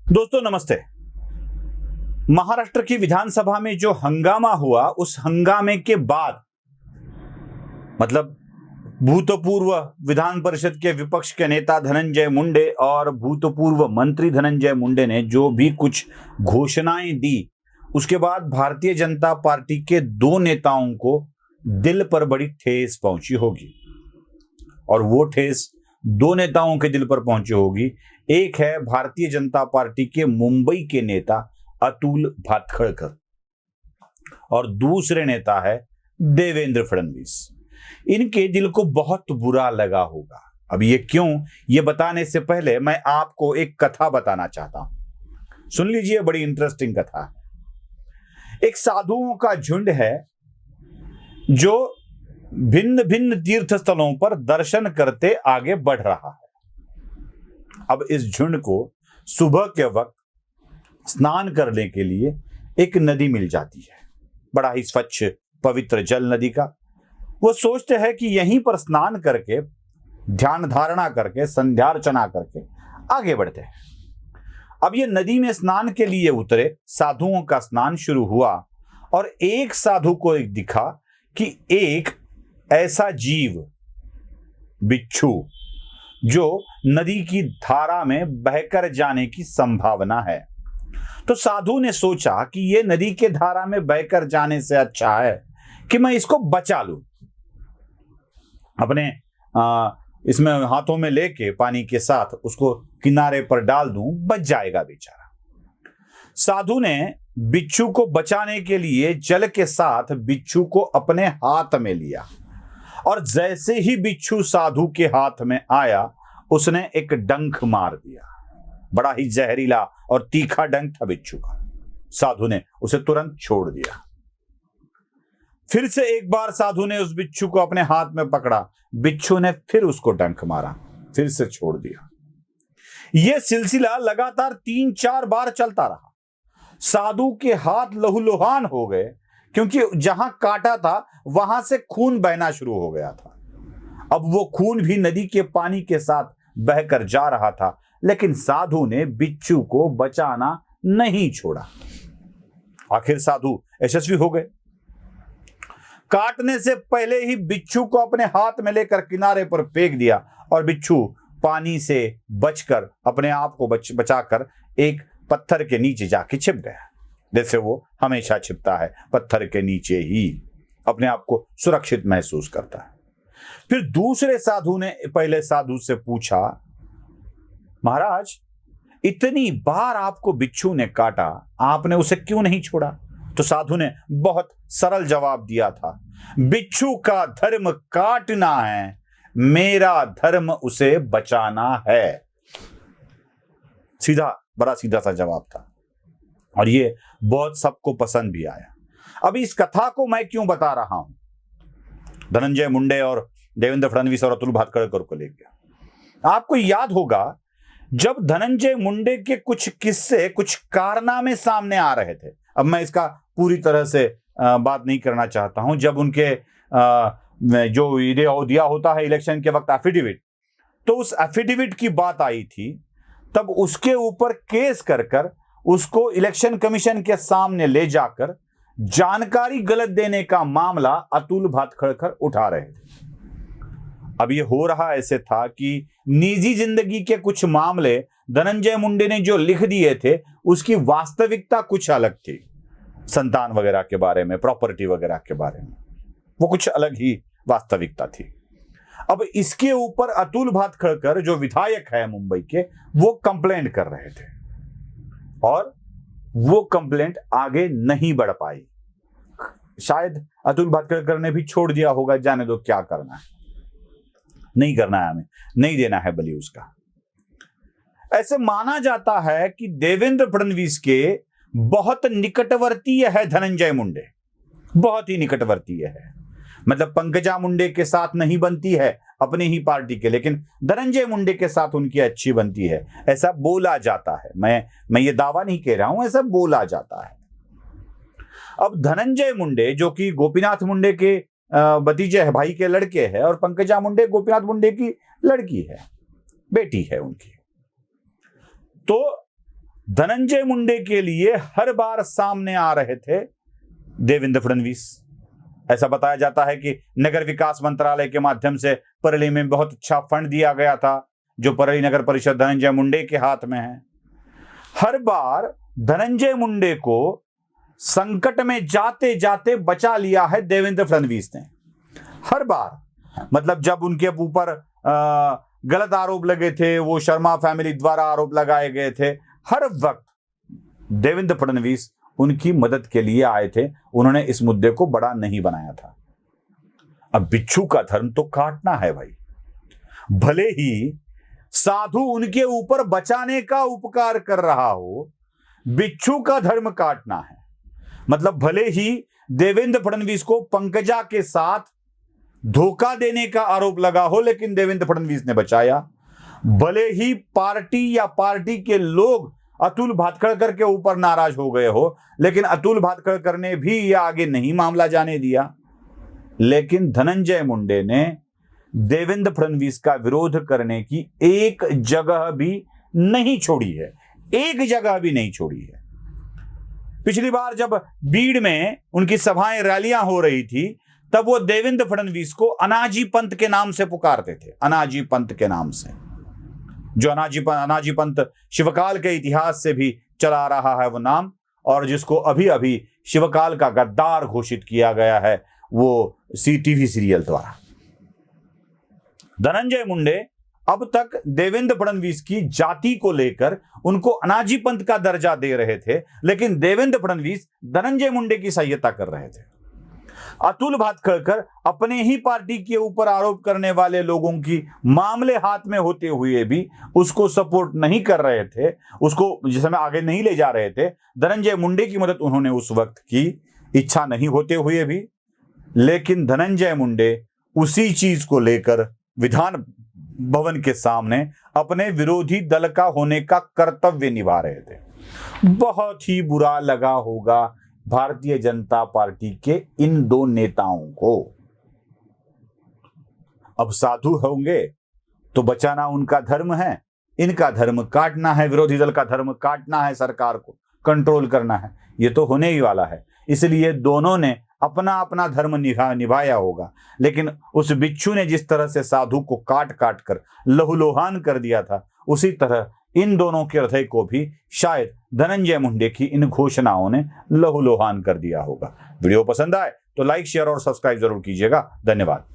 दोस्तों नमस्ते। महाराष्ट्र की विधानसभा में जो हंगामा हुआ, उस हंगामे के बाद मतलब भूतपूर्व विधान परिषद के विपक्ष के नेता धनंजय मुंडे और भूतपूर्व मंत्री धनंजय मुंडे ने जो भी कुछ घोषणाएं दी, उसके बाद भारतीय जनता पार्टी के दो नेताओं को दिल पर बड़ी ठेस पहुंची होगी। और वो ठेस दो नेताओं के दिल पर पहुंची होगी। एक है भारतीय जनता पार्टी के मुंबई के नेता अतुल भातखळकर और दूसरे नेता है देवेंद्र फडणवीस। इनके दिल को बहुत बुरा लगा होगा। अब ये क्यों, ये बताने से पहले मैं आपको एक कथा बताना चाहता हूं। सुन लीजिए, बड़ी इंटरेस्टिंग कथा है। एक साधुओं का झुंड है जो भिन्न भिन्न तीर्थ स्थलों पर दर्शन करते आगे बढ़ रहा है। अब इस झुंड को सुबह के वक्त स्नान करने के लिए एक नदी मिल जाती है, बड़ा ही स्वच्छ पवित्र जल नदी का। वो सोचते हैं कि यहीं पर स्नान करके, ध्यान धारणा करके, संध्यार्चना करके आगे बढ़ते हैं। अब ये नदी में स्नान के लिए उतरे, साधुओं का स्नान शुरू हुआ और एक साधु को एक दिखा कि एक ऐसा जीव, बिच्छू, जो नदी की धारा में बहकर जाने की संभावना है। तो साधु ने सोचा कि यह नदी के धारा में बहकर जाने से अच्छा है कि मैं इसको बचा लूं, अपने इसमें हाथों में लेके पानी के साथ उसको किनारे पर डाल दूं, बच जाएगा बेचारा। साधु ने बिच्छू को बचाने के लिए जल के साथ बिच्छू को अपने हाथ में लिया और जैसे ही बिच्छू साधु के हाथ में आया, उसने एक डंक मार दिया। बड़ा ही जहरीला और तीखा डंक था बिच्छू का। साधु ने उसे तुरंत छोड़ दिया। फिर से एक बार साधु ने उस बिच्छू को अपने हाथ में पकड़ा, बिच्छू ने फिर उसको डंक मारा, फिर से छोड़ दिया। यह सिलसिला लगातार 3-4 बार चलता रहा। साधु के हाथ लहूलुहान हो गए, क्योंकि जहां काटा था वहां से खून बहना शुरू हो गया था। अब वो खून भी नदी के पानी के साथ बहकर जा रहा था, लेकिन साधु ने बिच्छू को बचाना नहीं छोड़ा। आखिर साधु यशस्वी हो गए। काटने से पहले ही बिच्छू को अपने हाथ में लेकर किनारे पर फेंक दिया और बिच्छू पानी से बचकर, अपने आप को बचाकर एक पत्थर के नीचे जाके छिप गया, जैसे वो हमेशा छिपता है, पत्थर के नीचे ही अपने आप को सुरक्षित महसूस करता है। फिर दूसरे साधु ने पहले साधु से पूछा, महाराज, इतनी बार आपको बिच्छू ने काटा, आपने उसे क्यों नहीं छोड़ा? तो साधु ने बहुत सरल जवाब दिया था, बिच्छू का धर्म काटना है, मेरा धर्म उसे बचाना है। सीधा, बड़ा सीधा सा जवाब था और ये बहुत सबको पसंद भी आया। अब इस कथा को मैं क्यों बता रहा हूं, धनंजय मुंडे और देवेंद्र फडणवीस और अतुल भातखळकर को लेकर। आपको याद होगा, जब धनंजय मुंडे के कुछ किस्से, कुछ कारनामे सामने आ रहे थे, अब मैं इसका पूरी तरह से बात नहीं करना चाहता हूं, जब उनके जो दिया होता है इलेक्शन के वक्त एफिडेविट, तो उस एफिडेविट की बात आई थी, तब उसके ऊपर केस कर उसको इलेक्शन कमीशन के सामने ले जाकर जानकारी गलत देने का मामला अतुल भातखळकर उठा रहे थे। अब ये हो रहा ऐसे था कि निजी जिंदगी के कुछ मामले धनंजय मुंडे ने जो लिख दिए थे, उसकी वास्तविकता कुछ अलग थी। संतान वगैरह के बारे में, प्रॉपर्टी वगैरह के बारे में, वो कुछ अलग ही वास्तविकता थी। अब इसके ऊपर अतुल भातखळकर, जो विधायक है मुंबई के, वो कंप्लेंट कर रहे थे और वो कंप्लेंट आगे नहीं बढ़ पाई। शायद अतुल भातखळकर ने भी छोड़ दिया होगा, जाने दो, क्या करना है, नहीं करना है, हमें नहीं देना है बलि उसका। ऐसे माना जाता है कि देवेंद्र फडणवीस के बहुत निकटवर्तीय है धनंजय मुंडे, बहुत ही निकटवर्तीय है। मतलब पंकजा मुंडे के साथ नहीं बनती है अपनी ही पार्टी के, लेकिन धनंजय मुंडे के साथ उनकी अच्छी बनती है, ऐसा बोला जाता है। मैं ये दावा नहीं कह रहा हूं, ऐसा बोला जाता है। अब धनंजय मुंडे, जो कि गोपीनाथ मुंडे के भतीजे है, भाई के लड़के हैं, और पंकजा मुंडे गोपीनाथ मुंडे की लड़की है, बेटी है उनकी। तो धनंजय मुंडे के लिए हर बार सामने आ रहे थे देवेंद्र फडणवीस। ऐसा बताया जाता है कि नगर विकास मंत्रालय के माध्यम से परली में बहुत अच्छा फंड दिया गया था, जो परली नगर परिषद धनंजय मुंडे के हाथ में है। हर बार धनंजय मुंडे को संकट में जाते जाते बचा लिया है देवेंद्र फडणवीस ने। हर बार, मतलब जब उनके ऊपर गलत आरोप लगे थे, वो शर्मा फैमिली द्वारा आरोप लगाए गए थे, हर वक्त देवेंद्र फडणवीस उनकी मदद के लिए आए थे। उन्होंने इस मुद्दे को बड़ा नहीं बनाया था। अब बिच्छू का धर्म तो काटना है भाई। भले ही साधु उनके ऊपर बचाने का उपकार कर रहा हो, बिच्छू का धर्म काटना है। मतलब भले ही देवेंद्र फडणवीस को पंकजा के साथ धोखा देने का आरोप लगा हो, लेकिन देवेंद्र फडणवीस ने बचाया। भले ही पार्टी या पार्टी के लोग अतुल भातखळकर के ऊपर नाराज हो गए हो, लेकिन अतुल भातखळकर ने भी यह आगे नहीं मामला जाने दिया। लेकिन धनंजय मुंडे ने देवेंद्र फडणवीस का विरोध करने की एक जगह भी नहीं छोड़ी है, एक जगह भी नहीं छोड़ी है। पिछली बार जब बीड़ में उनकी सभाएं रैलियां हो रही थी, तब वो देवेंद्र फडणवीस को अनाजी पंत के नाम से पुकारते थे, अनाजी पंत के नाम से। जो अनाजी पंत शिवकाल के इतिहास से भी चला आ रहा है वो नाम, और जिसको अभी अभी शिवकाल का गद्दार घोषित किया गया है वो टीवी सीरियल द्वारा। धनंजय मुंडे अब तक देवेंद्र फडणवीस की जाति को लेकर उनको अनाजी पंत का दर्जा दे रहे थे, लेकिन देवेंद्र फडणवीस धनंजय मुंडे की सहायता कर रहे थे। अतुल भातखळकर अपने ही पार्टी के ऊपर आरोप करने वाले लोगों की मामले हाथ में होते हुए भी उसको सपोर्ट नहीं कर रहे थे, उसको जिस समय आगे नहीं ले जा रहे थे। धनंजय मुंडे की मदद उन्होंने उस वक्त की, इच्छा नहीं होते हुए भी। लेकिन धनंजय मुंडे उसी चीज को लेकर विधान भवन के सामने अपने विरोधी दल का होने का कर्तव्य निभा रहे थे। बहुत ही बुरा लगा होगा भारतीय जनता पार्टी के इन दो नेताओं को। अब साधु होंगे तो बचाना उनका धर्म है, इनका धर्म काटना है, विरोधी दल का धर्म काटना है, सरकार को कंट्रोल करना है। ये तो होने ही वाला है। इसलिए दोनों ने अपना अपना धर्म निभाया होगा। लेकिन उस बिच्छू ने जिस तरह से साधु को काट काट कर लहूलुहान कर दिया था, उसी तरह इन दोनों के हृदय को भी शायद धनंजय मुंडे की इन घोषणाओं ने लहूलुहान कर दिया होगा। वीडियो पसंद आए तो लाइक, शेयर और सब्सक्राइब जरूर कीजिएगा। धन्यवाद।